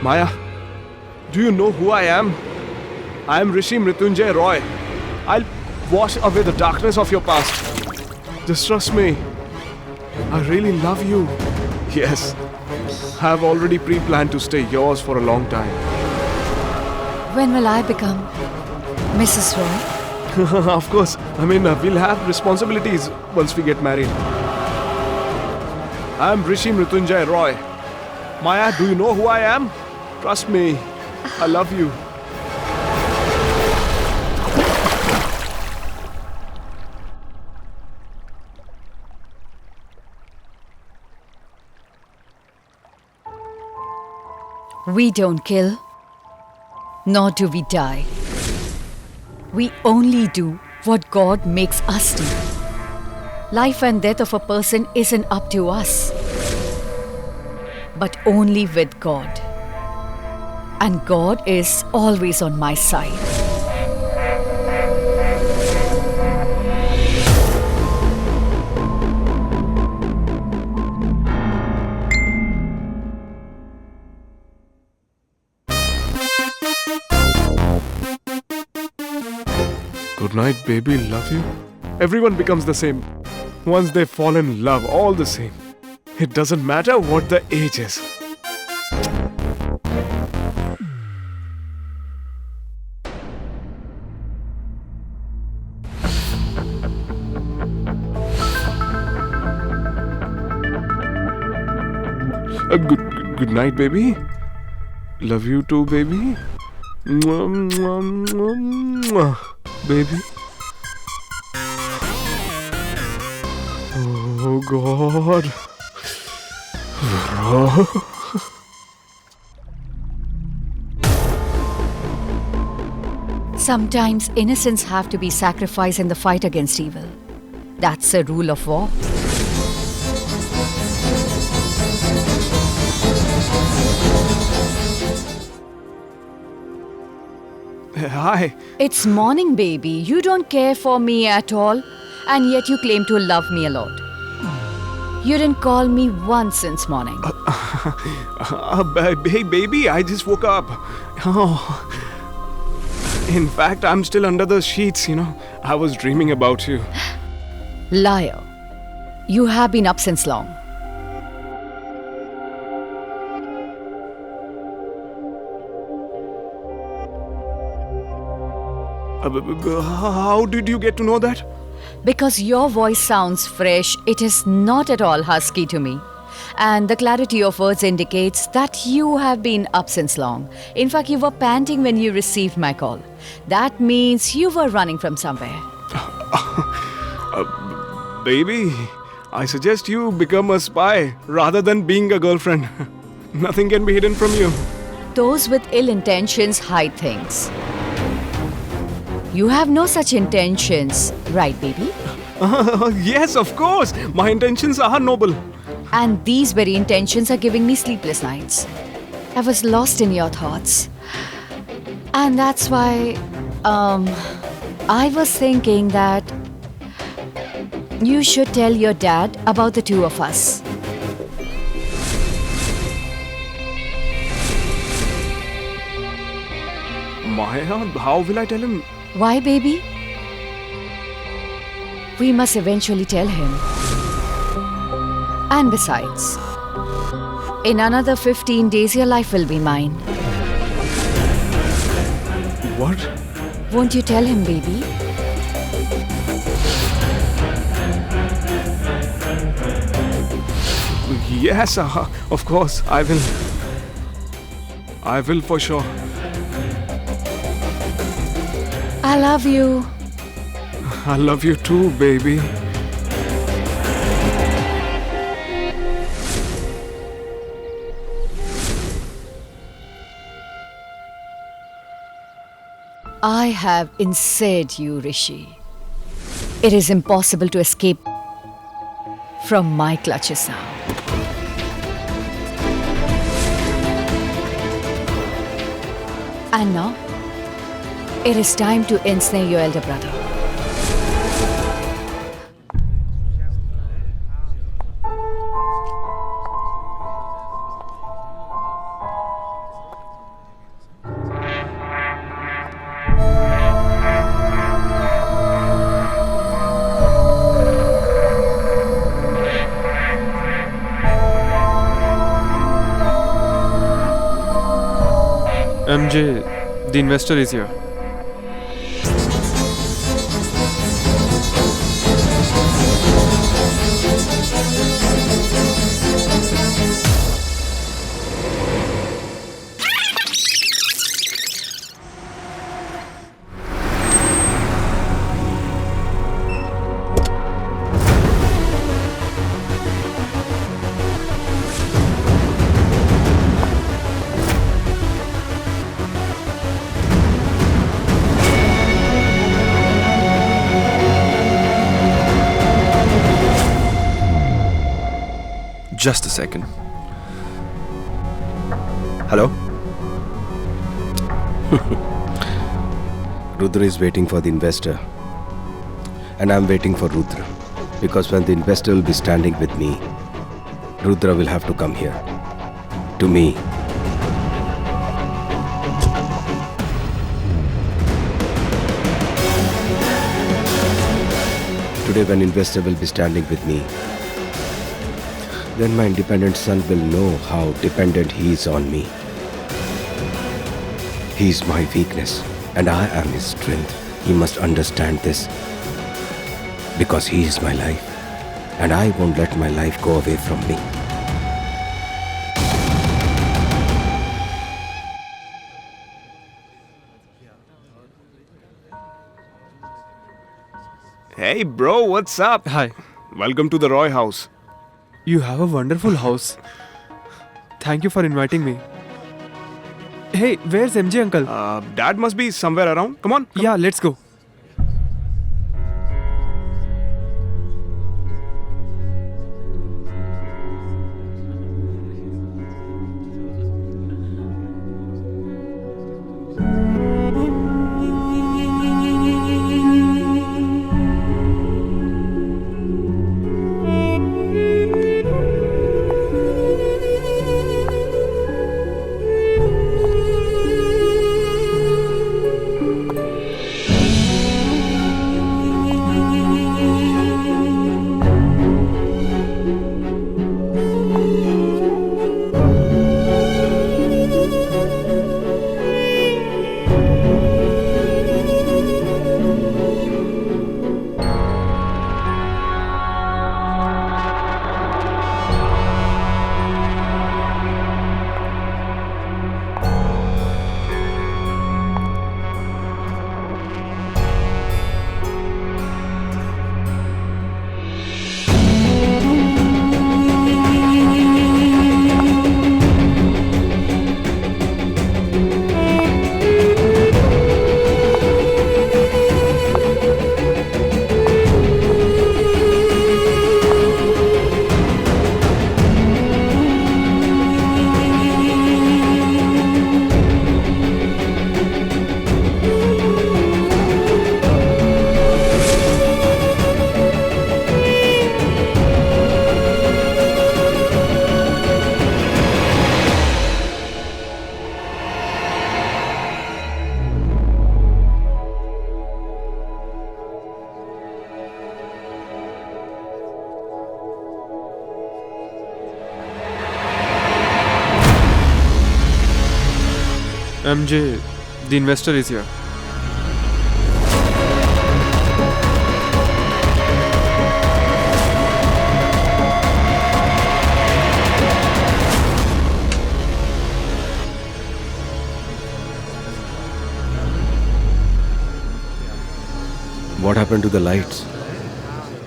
Maya, do you know who I am? I am Rishi Mrityunjay Roy. I'll wash away the darkness of your past. Just trust me. I really love you. Yes, I've already pre-planned to stay yours for a long time. When will I become Mrs. Roy? Of course, we'll have responsibilities once we get married. I'm Rishi Mrityunjay Roy. Maya, do you know who I am? Trust me, I love you. We don't kill, nor do we die. We only do what God makes us do. Life and death of a person isn't up to us, but only with God. And God is always on my side. Good night, baby. Love you. Everyone becomes the same. Once they fall in love, all the same. It doesn't matter what the age is. Good night, baby. Love you too, baby. Mwah, mwah, mwah, mwah. Baby. Oh God. Sometimes innocents have to be sacrificed in the fight against evil. That's a rule of war. Hi. It's morning, baby. You don't care for me at all, and yet you claim to love me a lot. You didn't call me once since morning. Hey, baby, I just woke up. Oh. In fact, I'm still under the sheets, I was dreaming about you. Liar. You have been up since long. How did you get to know that? Because your voice sounds fresh, it is not at all husky to me. And the clarity of words indicates that you have been up since long. In fact, you were panting when you received my call. That means you were running from somewhere. Baby, I suggest you become a spy rather than being a girlfriend. Nothing can be hidden from you. Those with ill intentions hide things. You have no such intentions, right, baby? Yes, of course. My intentions are noble. And these very intentions are giving me sleepless nights. I was lost in your thoughts. And that's why, I was thinking that you should tell your dad about the two of us. Maya, how will I tell him? Why, baby? We must eventually tell him. And besides, in another 15 days, your life will be mine. What? Won't you tell him, baby? Yes, of course, I will. I will for sure. I love you. I love you too, baby. I have ensnared you, Rishi. It is impossible to escape from my clutches now. And now, it is time to ensnare your elder brother. MJ, the investor is here. Just a second. Hello? Rudra is waiting for the investor. And I'm waiting for Rudra. Because when the investor will be standing with me, Rudra will have to come here. To me. Today when investor will be standing with me, then my independent son will know how dependent he is on me. He is my weakness and I am his strength. He must understand this. Because he is my life and I won't let my life go away from me. Hey bro, what's up? Hi. Welcome to the Roy house. You have a wonderful house. Thank you for inviting me. Hey, where's MJ uncle? Dad must be somewhere around. Come on. Yeah, let's go. MJ, the investor is here. What happened to the lights?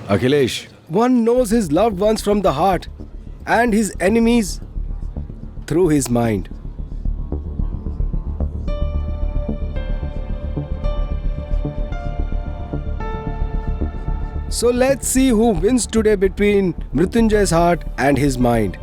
Akhilesh, one knows his loved ones from the heart and his enemies through his mind. So let's see who wins today between Mrityunjay's heart and his mind.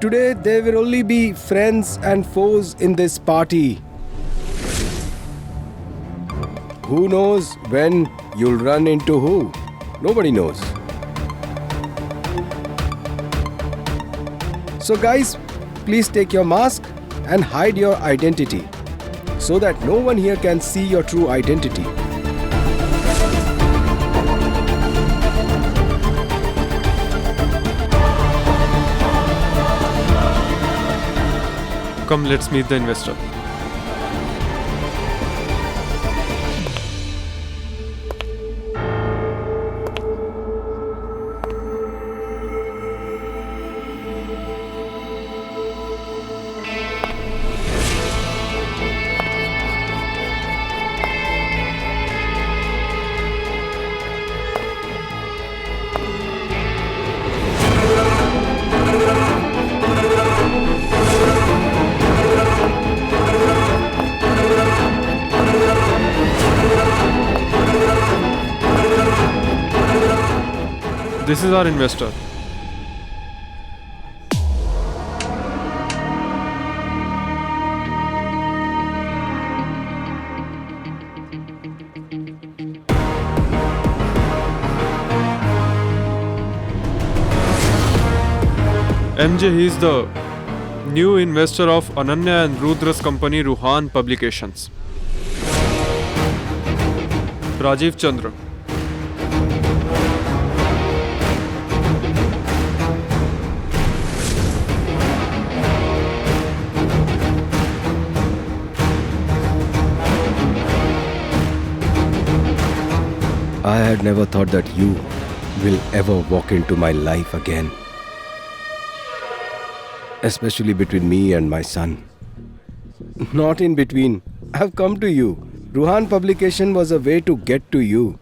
Today there will only be friends and foes in this party. who knows when you'll run into who? Nobody knows. So guys, please take your mask and hide your identity so that no one here can see your true identity. Come, let's meet the investor. This is our investor. MJ, he is the new investor of Ananya and Rudra's company Ruhan Publications. Rajiv Chandra. I had never thought that you will ever walk into my life again. Especially between me and my son. Not in between. I've come to you. Ruhan Publication was a way to get to you.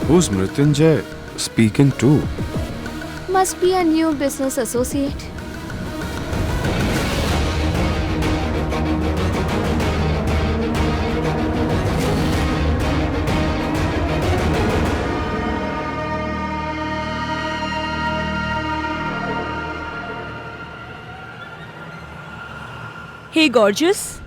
Who's Mrityunjay speaking to? Must be a new business associate. Hey, gorgeous.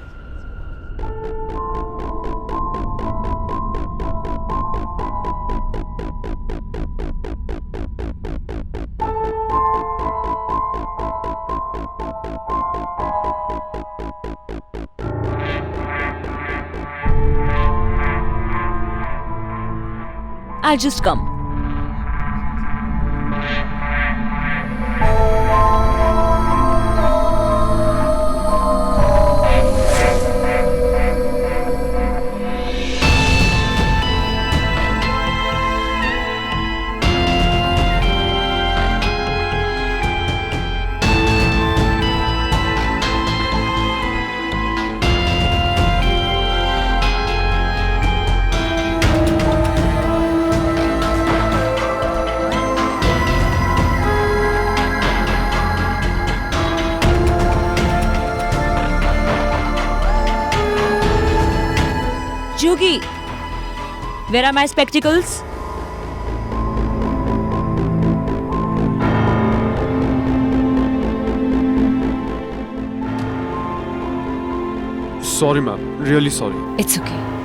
I'll just come. Jugi, where are my spectacles? Sorry, ma'am. Really sorry. It's okay.